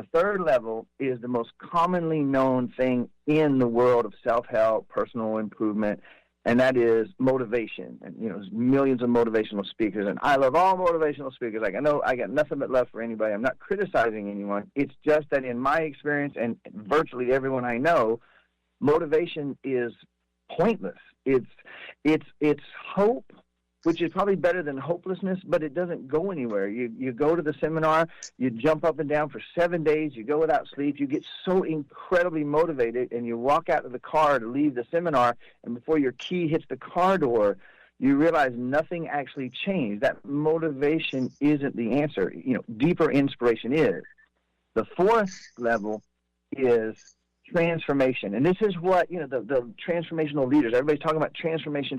The third level is the most commonly known thing in the world of self-help, personal improvement, and that is motivation. And, there's millions of motivational speakers, and I love all motivational speakers. Like, I know I got nothing but love for anybody. I'm not criticizing anyone. It's just that in my experience and virtually everyone I know, motivation is pointless. It's hope, which is probably better than hopelessness, but it doesn't go anywhere. You go to the seminar, you jump up and down for 7 days, you go without sleep, you get so incredibly motivated, and you walk out of the car to leave the seminar, and before your key hits the car door, you realize nothing actually changed. That motivation isn't the answer. Deeper inspiration is. The fourth level is transformation. And this is what, the transformational leaders, everybody's talking about transformation.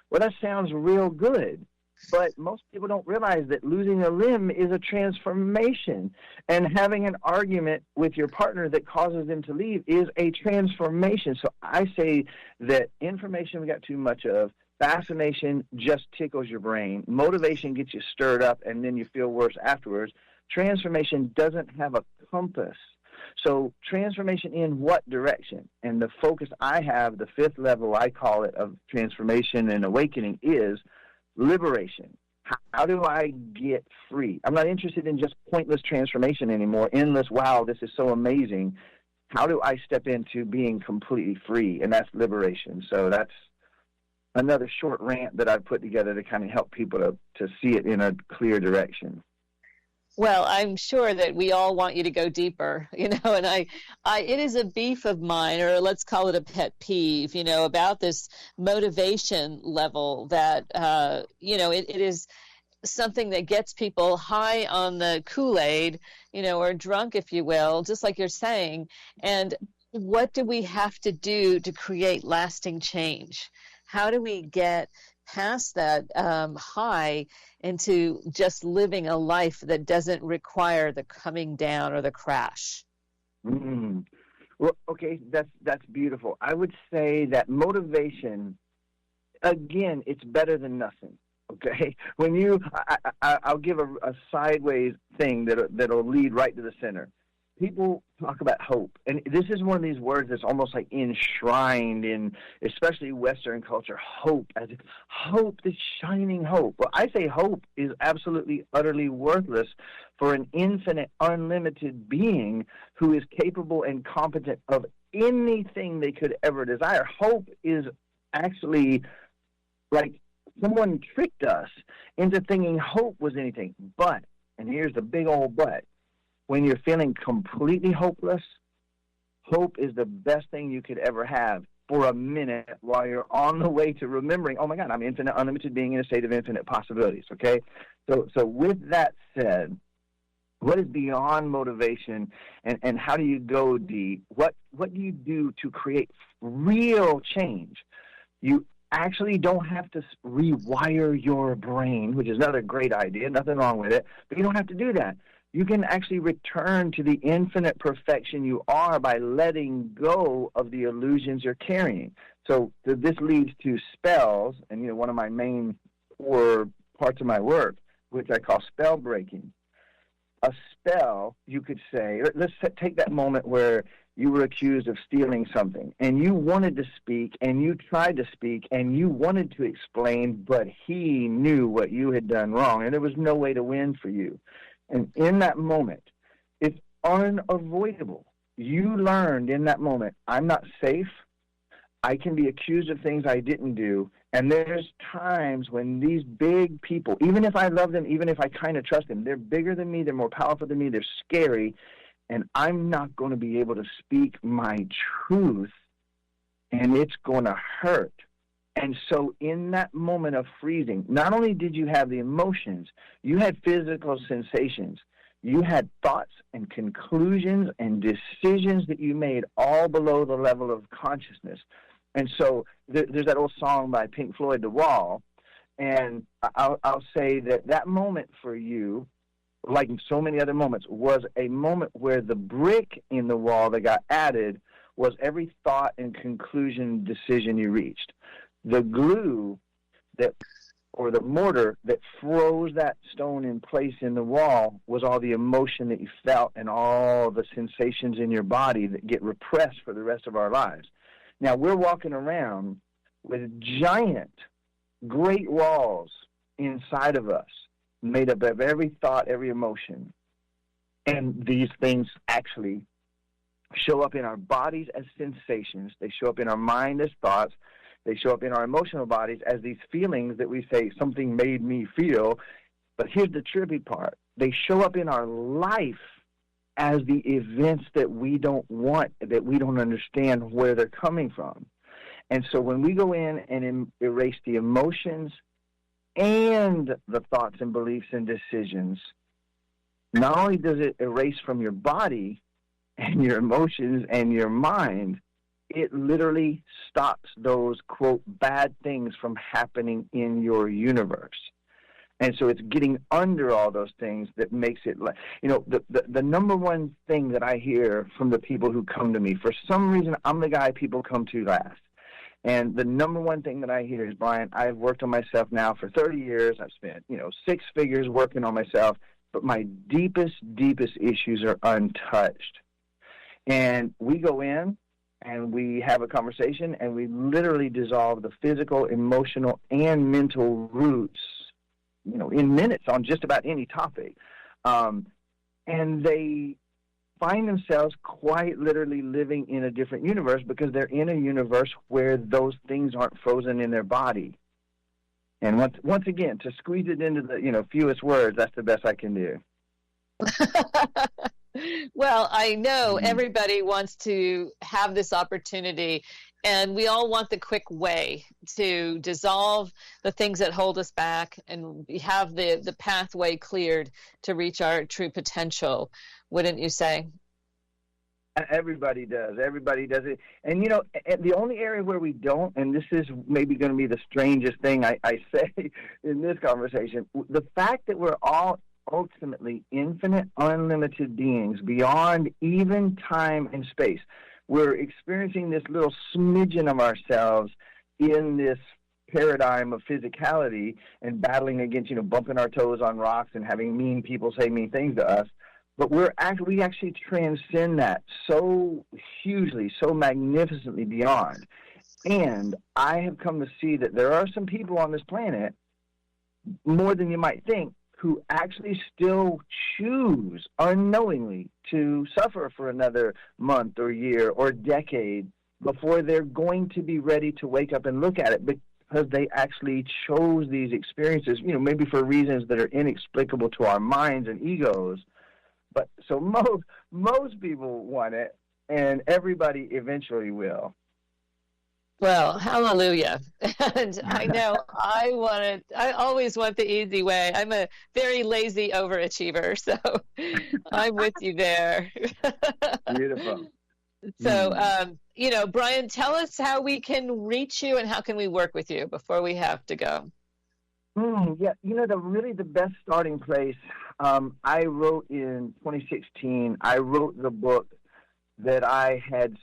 Well, that sounds real good, but most people don't realize that losing a limb is a transformation, and having an argument with your partner that causes them to leave is a transformation. So I say that information we got too much of, fascination just tickles your brain, motivation gets you stirred up, and then you feel worse afterwards. Transformation doesn't have a compass. So transformation in what direction? And the focus I have, the fifth level, I call it, of transformation and awakening is liberation. How do I get free? I'm not interested in just pointless transformation anymore, endless, wow, this is so amazing. How do I step into being completely free? And that's liberation. So that's another short rant that I've put together to kind of help people to see it in a clear direction. Well, I'm sure that we all want you to go deeper, and it is a beef of mine, or let's call it a pet peeve, about this motivation level that, it is something that gets people high on the Kool-Aid, or drunk, if you will, just like you're saying. And what do we have to do to create lasting change? How do we get past that high into just living a life that doesn't require the coming down or the crash? Mm-hmm. Well, okay, that's beautiful. I would say that motivation, again, it's better than nothing. Okay, when I'll give a sideways thing that'll lead right to the center. People talk about hope, and this is one of these words that's almost like enshrined in, especially Western culture, hope, as if hope, this shining hope. Well, I say hope is absolutely, utterly worthless for an infinite, unlimited being who is capable and competent of anything they could ever desire. Hope is actually like someone tricked us into thinking hope was anything. But, and here's the big old but, when you're feeling completely hopeless, hope is the best thing you could ever have for a minute while you're on the way to remembering, oh my God, I'm infinite, unlimited being in a state of infinite possibilities, okay? So with that said, what is beyond motivation, and how do you go deep? What do you do to create real change? You actually don't have to rewire your brain, which is another great idea, nothing wrong with it, but you don't have to do that. You can actually return to the infinite perfection you are by letting go of the illusions you're carrying. So this leads to spells, and one of my main core parts of my work, which I call spell breaking. A spell, you could say, let's take that moment where you were accused of stealing something, and you wanted to speak, and you tried to speak, and you wanted to explain, but he knew what you had done wrong, and there was no way to win for you. And in that moment, it's unavoidable. You learned in that moment, I'm not safe. I can be accused of things I didn't do. And there's times when these big people, even if I love them, even if I kind of trust them, they're bigger than me, they're more powerful than me, they're scary, and I'm not going to be able to speak my truth, and it's going to hurt. And so in that moment of freezing, not only did you have the emotions, you had physical sensations. You had thoughts and conclusions and decisions that you made all below the level of consciousness. And so there's that old song by Pink Floyd, The Wall, and I'll say that moment for you, like so many other moments, was a moment where the brick in the wall that got added was every thought and conclusion decision you reached. The glue that or the mortar that froze that stone in place in the wall was all the emotion that you felt and all the sensations in your body that get repressed for the rest of our lives. Now, we're walking around with giant, great walls inside of us, made up of every thought, every emotion. And these things actually show up in our bodies as sensations. They show up in our mind as thoughts. They show up in our emotional bodies as these feelings that we say, something made me feel. But here's the trippy part. They show up in our life as the events that we don't want, that we don't understand where they're coming from. And so when we go in and erase the emotions and the thoughts and beliefs and decisions, not only does it erase from your body and your emotions and your mind, it literally stops those, quote, bad things from happening in your universe. And so it's getting under all those things that makes it, like, you know, the number one thing that I hear from the people who come to me, for some reason, I'm the guy people come to last. And the number one thing that I hear is, Brian, I've worked on myself now for 30 years. I've spent, 6 figures working on myself, but my deepest issues are untouched. And we go in and we have a conversation and we literally dissolve the physical, emotional, and mental roots, in minutes on just about any topic. And they find themselves quite literally living in a different universe because they're in a universe where those things aren't frozen in their body. And once again, to squeeze it into the fewest words, that's the best I can do. Well, I know everybody wants to have this opportunity, and we all want the quick way to dissolve the things that hold us back and have the pathway cleared to reach our true potential, wouldn't you say? Everybody does. Everybody does it. And, the only area where we don't, and this is maybe going to be the strangest thing I say in this conversation, the fact that we're all ultimately infinite, unlimited beings beyond even time and space. We're experiencing this little smidgen of ourselves in this paradigm of physicality and battling against, bumping our toes on rocks and having mean people say mean things to us. But we actually transcend that so hugely, so magnificently beyond. And I have come to see that there are some people on this planet, more than you might think, who actually still choose unknowingly to suffer for another month or year or decade before they're going to be ready to wake up and look at it, because they actually chose these experiences, maybe for reasons that are inexplicable to our minds and egos. But so most people want it, and everybody eventually will. Well, hallelujah. And I know I always want the easy way. I'm a very lazy overachiever, so I'm with you there. Beautiful. So, Brian, tell us how we can reach you and how can we work with you before we have to go. Yeah, the best starting place, I wrote in 2016, I wrote the book that I had,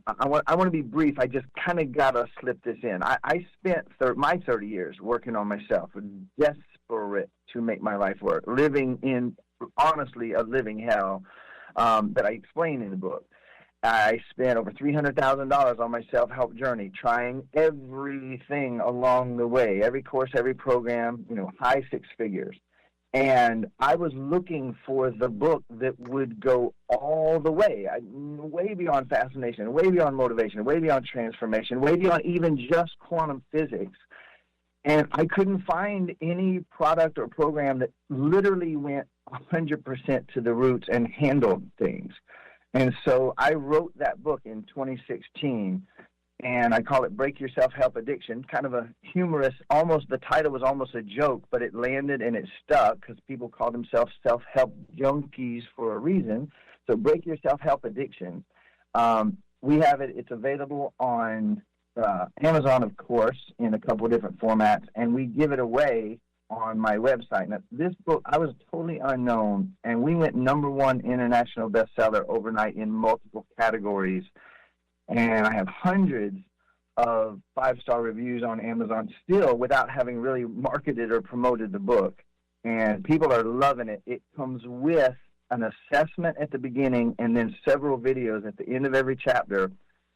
I want to be brief. I just kind of got to slip this in. I spent my 30 years working on myself, desperate to make my life work, living in, honestly, a living hell that I explain in the book. I spent over $300,000 on my self-help journey, trying everything along the way, every course, every program, high 6 figures. And I was looking for the book that would go all the way, way beyond fascination, way beyond motivation, way beyond transformation, way beyond even just quantum physics. And I couldn't find any product or program that literally went 100% to the roots and handled things. And so I wrote that book in 2016. And I call it Break Your Self-Help Addiction, kind of a humorous, the title was almost a joke, but it landed and it stuck because people call themselves self-help junkies for a reason. So Break Your Self-Help Addiction. We have it, it's available on Amazon, of course, in a couple of different formats, and we give it away on my website. Now, this book, I was totally unknown, and we went #1 international bestseller overnight in multiple categories. And I have hundreds of 5-star reviews on Amazon still without having really marketed or promoted the book. And people are loving it. It comes with an assessment at the beginning and then several videos at the end of every chapter.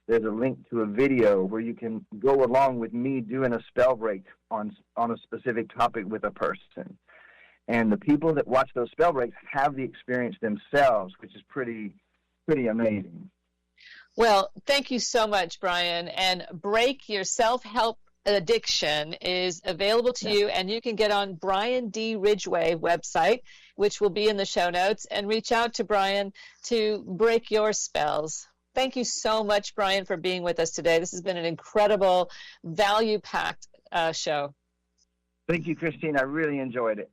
There's a link to a video where you can go along with me doing a spell break on a specific topic with a person. And the people that watch those spell breaks have the experience themselves, which is pretty amazing. Well, thank you so much, Brian. And Break Your Self-Help Addiction is available to you, and you can get on Brian D. Ridgeway website, which will be in the show notes, and reach out to Brian to break your spells. Thank you so much, Brian, for being with us today. This has been an incredible, value-packed show. Thank you, Christine. I really enjoyed it.